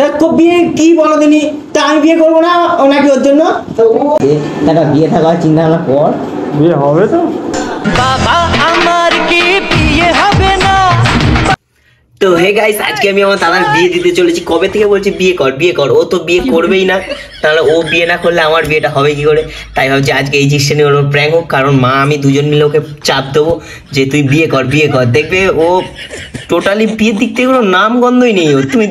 দেখো বিয়ে কি বলো দিনি, তা আমি বিয়ে করবো না নাকি ওর জন্য? একটা বিয়ে থাকা চিন্তা ভাবনা কর, বিয়ে হবে তো। বাবা আমার কি বিয়ে হবে না? তো হে গাইস, আজকে আমি আমার দাদার বিয়ে দিতে চলেছি। কবে থেকে বলছি বিয়ে কর বিয়ে কর, ও তো বিয়ে করবেই না। তাহলে ও বিয়ে না করলে আমার বিয়েটা হবে কি করে? তাই ভাবছি আজকে এই জিনিসটা ওর প্র্যাঙ্ক হোক, কারণ মা আমি দুজন মিলে ওকে চাপ দেবো যে তুই বিয়ে কর বিয়ে কর। দেখবে ও টোটালি বিয়ের দিক থেকে কোনো নাম গন্ধই নেই ও। তুমি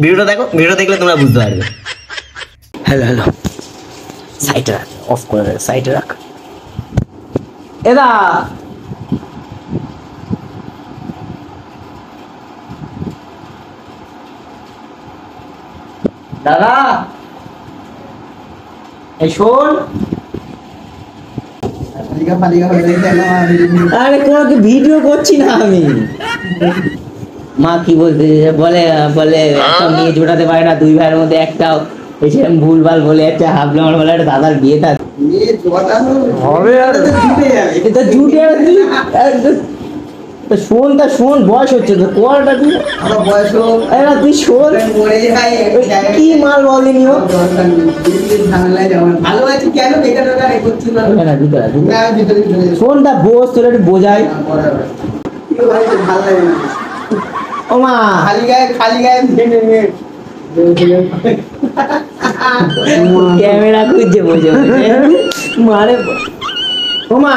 ভিডিওটা দেখো, ভিডিও দেখলে তোমরা বুঝতে পারবে। হ্যালো হ্যালো, সাইডে রাখ, অফ করে রাখ, সাইডে রাখ। এদা দাদা, এই শোন, আরে কোনো ভিডিও করছি না আমি। মা কি বলতে বলে বলে একটা মেয়ে জোটাতে পারে না, দুই ভাইয়ের মধ্যে একটাও এসে ভুলভাল বলে একটা হাবলে আমার বলে একটা দাদার বিয়েটা হবে আর এটা জুটে শোন, তা শোন, বয়স হচ্ছে তো কলটা তুই বয়স তুই শোন কি মাল বলেনি ও ভালো আছে কেন বেকার করছিল শোন, তা বস তোর একটু বোঝাই। ও মা খালি গায়ে ক্যামেরা খুঁজছে বোঝে মারে। ও মা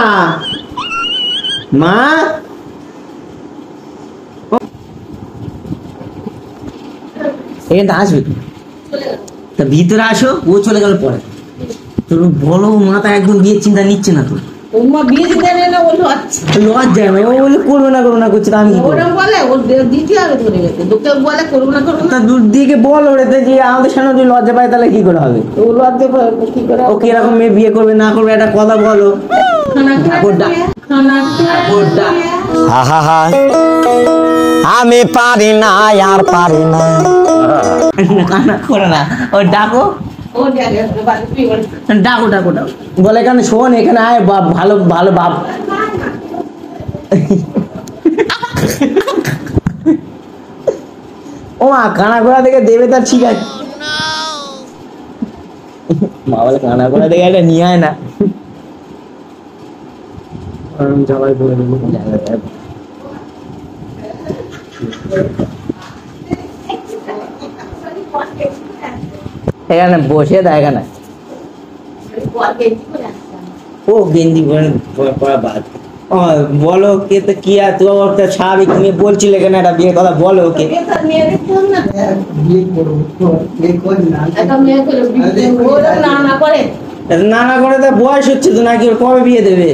মা এখানে আসবে তা ভিতরে আসো, ও চলে গেল পরে। তোর বলো মাথা একদম বিয়ের চিন্তা নিচ্ছে না, তোর লজ্জায় ও বলে করবো না করবো না করছে, আমি দূর দিকে বল ওরে যে আমাদের সামনে যদি লজ্জা পায় তাহলে কি করে হবে? ও কিরকম মেয়ে বিয়ে করবে না করবে একটা কথা বলো। আমি পারি না আর পারি না, কান্না করে না, ও ডাকো ডাকো ডাকো ডাকো বলে কেন শোন এখানে আয় বাপ, ভালো ভালো বাপ। ও মা কানা গোড়া থেকে দেবে তার ঠিক আছে, মা বলে কানা গোড়া থেকে একটা নিয়ে আয় না। সবাই বলে দেবো এখানে বসে দেয় এখানে ও গেঞ্জি পরা বাদ। বলো কে তো কি আর তোর স্বাভাবিক নিয়ে বলছিল এখানে একটা বিয়ের কথা, বলো ওকে। না না করে তো বয়স হচ্ছে তো নাকি, ওর কবে বিয়ে দেবে?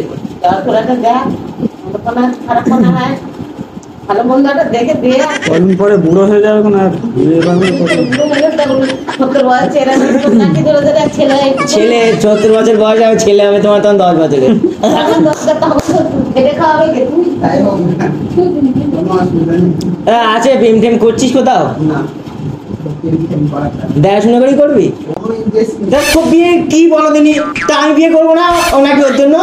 কদিন পরে বুড়ো হয়ে যাবে না, ছেলে 70 বছর বয়স হবে, ছেলে হবে তোমার তখন 10 বছরের। আছে প্রেম টেম করছিস কোথাও? দেখাশোনা করেই করবি? দেখো বিয়ে কি বলো দিনি, তা আমি বিয়ে করবো না নাকি ওর জন্য?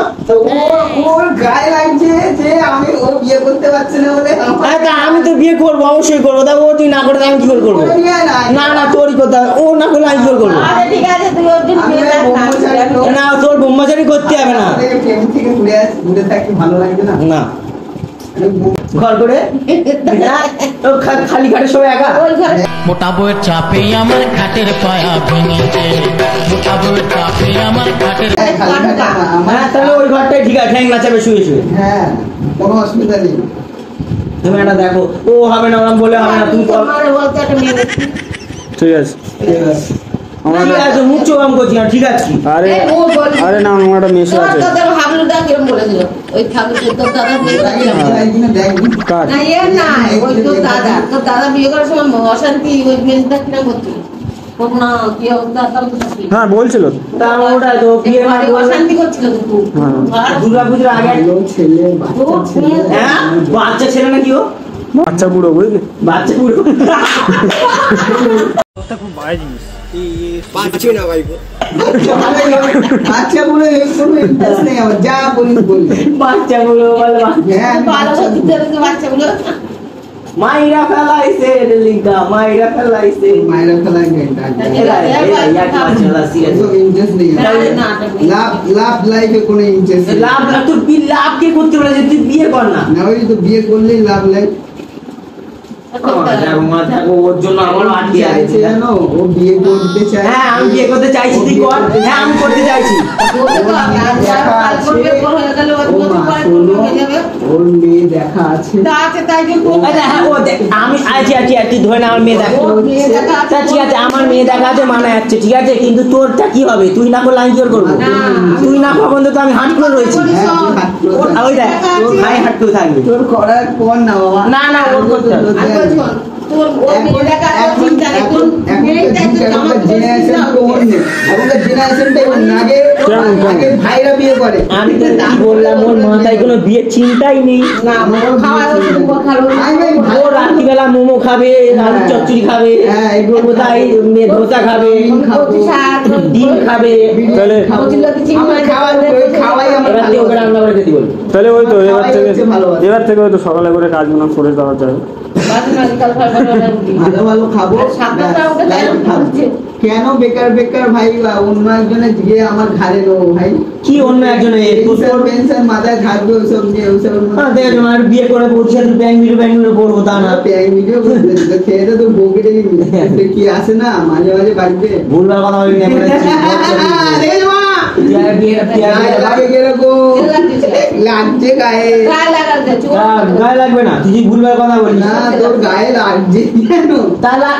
আমি তো বিয়ে করবো, অবশ্যই করবো। তা ও তুই না করে আমি কি করে করবো? না না তোরই কথা, ও না করলে আমি কি করে করবো? না তোর ব্রহ্মচারী করতে হবে না, না ঘর করে খালি খাটে সবাই একা। মোটা বউয়ের চাপে আমার খাটের পায়া ভেঙেছে, মোটা বউয়ের চাপে আমার খাটের। হ্যাঁ তাহলে ওই ঘরটাই ঠিক আছে, ঠ্যাং নাচাবে শুয়ে শুয়ে। হ্যাঁ কোনো অসুবিধা নেই, তুমি এটা দেখো। ও হবে না ওরকম বলে হবে না, তুমি ঠিক আছে মুখ চোখ করছি না, ঠিক আছে। আরে আরে না আমার একটা মেসে আছে, হ্যাঁ বলছিল দুর্গাপুজোর আগে বাচ্চা ছেলে নাকি ও, বাচ্চা বুড়ো বুঝলি, বাচ্চা বুড়ো খুব ভালো জিনিস। পাচ্ছি না ভাই, বাচ্চা বলে কোনো ইন্টারেস্ট নেই আমার, যা বলি বলি বাচ্চা বলে বলে হ্যাঁ বাচ্চা বলে মাইরা ফেলাইছে রে লিঙ্কা, মাইরা ফেলাইছে। মায়েরা ফেলায় গেটা ওসব ইন্টারেস্ট নেই লাভ লাভ লাইফে কোনো ইন্টারেস্ট নেই লাভ লাভ তুই লাভ কে করতে বলে তুই বিয়ে কর না। না ওই তো বিয়ে করলেই লাভ লাইফ দেখো ওর জন্য আমারও আটকে আছে চাইছে জানো ও বিয়ে করতে চায় হ্যাঁ আমি বিয়ে করতে চাইছি তুই কর। হ্যাঁ আমি করতে চাইছি। ওর মেয়ে দেখা আছে হ্যাঁ ও দেখ আমি আছি তুই ধরে না আমার মেয়ে দেখ তা ঠিক আছে আমার মেয়ে দেখা আছে মানা যাচ্ছে ঠিক আছে কিন্তু তোরটা কি হবে তুই না করলে আমি কি করবো তুই না কখন তো আমি হাট করে রয়েছি ওই দেখ তোর ভাই হাট করে থাকবে তোর করার পর না বাবা না না ওর করতে হবে। ভাইরা বিয়ে করে আমি তো কি বললাম ওর মাথায় কোনো বিয়ের চিন্তাই নেই। ও রাত্রিবেলা মোমো খাবে আলু চচ্চড়ি খাবে কোথায় ধোসা খাবে ডিম খাবে তাহলে এবার তুই ওকে রান্না করে দিতে বলবি। তাহলে ওই তো এবার থেকে হয়তো সকালে করে কাজগুলো করে দেওয়া যায়। ভালো ভালো খাবো কেন বেকার বেকার ভাই অন্য একজনের গিয়ে আমার ঘাড়ে নেবো ভাই কি অন্য একজনে পেনশন মাথায় থাকবে ওইসব নিয়ে ওইসব আর বিয়ে করে পড়ছি আর ব্যাঙ্গিরে পড়বো তা না ভিডিও করতে খেয়ে তো বউকে ডেকে কি আসে না মাঝে মাঝে বাড়িতে ভুলবার কথা বলি না লাগছে গায়ে গায়ে লাগবে না তুই ভুলবার কথা বলিস না তোর গায়ে লাগছে কেন তাহলে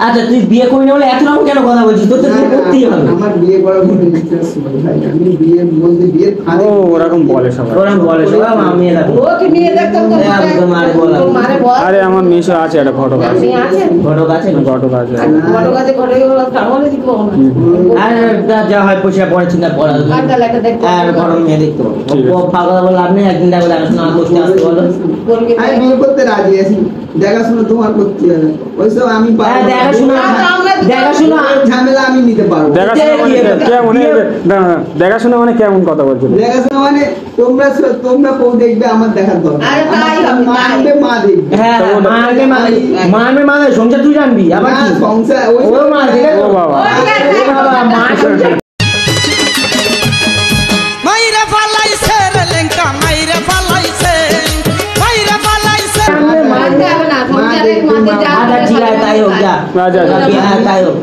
আচ্ছা তুই বিয়ে করবি না বলে এত রকম কেন কথা বলছিস তোর তো বিয়ে করতেই হবে। আমার বিয়ে করার কোনো ইন্টারেস্ট নেই ভাই আমি বিয়ে বলতে বিয়ের ফাঁদে ও ওরকম বলে সবাই। ওরকম বলে সবাই আমি আরে আমার মেশো আছে একটা ঘটক আছে ঘটক আছে ঘটক আছে আর যা হয় পয়সা পরে চিন্তা করা আর গরম মেয়ে দেখতে পাবো ফাঁকা কথা বলে লাভ নেই একদিন দেখো দেখাশোনা করতে আসতে বলো আমি বিয়ে করতে রাজি আছি দেখাশোনা তোমার করতে হবে ওইসব আমি দেখাশোনা ঝামেলা আমি নিতে পারবো দেখাশোনা মানে কেমন কথা বলছো? দেখাশোনা মানে তোমরা কেউ দেখবে আমার দেখার দরকার মানবে মা দেখবে হ্যাঁ মানবে মানে সংসার তুই জানবি আবার কি সংসার ও মা ও বাবা মা সংসার মাইরা ফালাইছে রে লেঙ্কা মাইরা ফালাইছে মাইরা ফালাইছে ঠিক আছে তাই হোক যা হ্যাঁ তাই হোক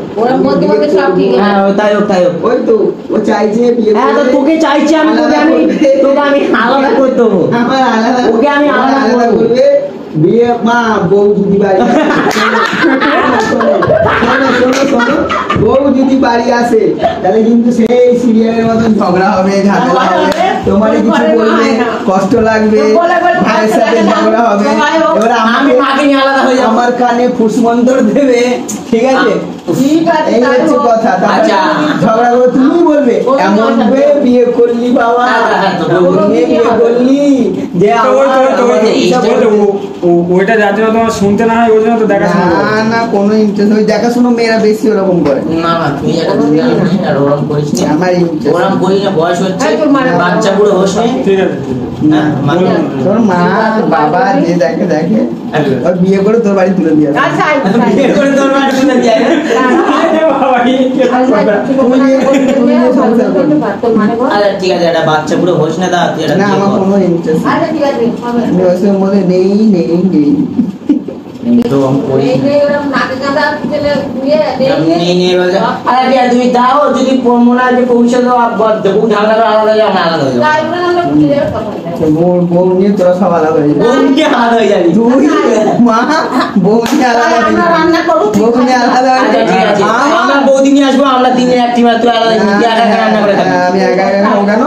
হ্যাঁ তাই হোক ওই তো ও চাইছে বিয়ে হ্যাঁ তো তোকে চাইছি আমি তোকে আমি আলাদা করে দেবো আমার আলাদা ওকে আমি আলাদা করবে বিয়ে মা বউ যদি বাড়ি শোনো বউ যদি বাড়ি আসে তাহলে কিন্তু সেই সিরিয়ালের মতন ঝগড়া হবে ঝামেলা হবে তোমার কিছু বলবে কষ্ট লাগবে ভাইয়ের সাথে ঝগড়া হবে এবার আমি মাকে নিয়ে আলাদা হয়ে যাবো আমার কানে ফুসমন্তর দেবে ঠিক আছে এই হচ্ছে কথা আচ্ছা। ঝগড়া করে তুমি বলবে এমন বিয়ে করলি বাবা বিয়ে করলি যে ওইটা যার জন্য তোমার শুনতে না হয় ওই জন্য তো দেখাশোনা না কোনো ইন্টারেস্ট ওই দেখাশোনো মেয়েরা বেশি ওরকম করে না তুই এটা আর ওরকম করিস না আমার ইন্টারেস্ট ওরকম করিস না বয়স হচ্ছে বাচ্চা বুড়ো হোস না ঠিক আছে তোর মা বাবা যে দেখে ওর বিয়ে করে তোর বাড়ি তুলে দিয়ে বিয়ে করে তোর বাড়ি তুলে দিয়ে আরে ঠিক আছে একটা বাচ্চা বুড়ো হোস না না আমার কোনো ইন্টারেস্ট আমি ওসবের মধ্যে নেই তো তুমি দাও যদি মনে হয় যে পৌঁছে দাও ঝামেলা আলাদা হয়ে যাবে আলাদা হয়ে যাবে বউ নিয়ে তোরা সব আলাদা হয়ে যাবে আলাদা হয়ে যাবি তুই মা বউ নিয়ে আলাদা হয়ে যাবে বউ নিয়ে আলাদা হয়ে আচ্ছা ঠিক আছে আমরা বৌদি নিয়ে আসবো আমরা দিনে একটি মাত্র তুই আলাদা একা রান্না করে খাবি আমি একা খাবো কেন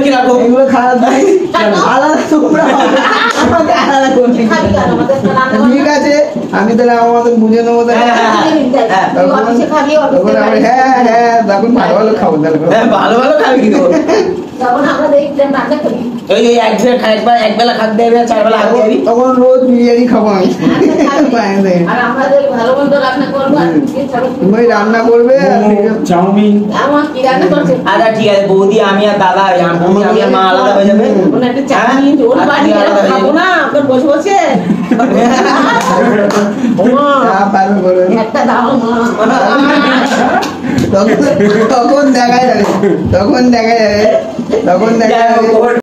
কিরকম এগুলো খারাপ নাই আলাদা তোমরা আমাকে আলাদা করছি ঠিক আছে আমি তাহলে আমার মতন বুঝে নেবো হ্যাঁ তখন ভালো ভালো খাবো তাহলে ভালো ভালো খাবি কিন্তু আমরা দেখলাম রান্না করি ওই এক বেলা খাক দেবে 4 বেলা আগে যাবি তখন রোজ বিরিয়ানি খাবো আমি আর আমাদের ভালো মন্দ রান্না করবো আর তুমি রান্না করবে আর চাউমিন আমার কি রান্না করছে আচ্ছা ঠিক আছে বৌদি আমি আর দাদা আমি আর মা আলাদা হয়ে যাবে ওখানে একটা চাউমিন ওর বাড়ি খাবো না ওখানে বসে বসে পারবে করবে একটা দাও মা তখন দেখা যাবে তখন দেখা যাবে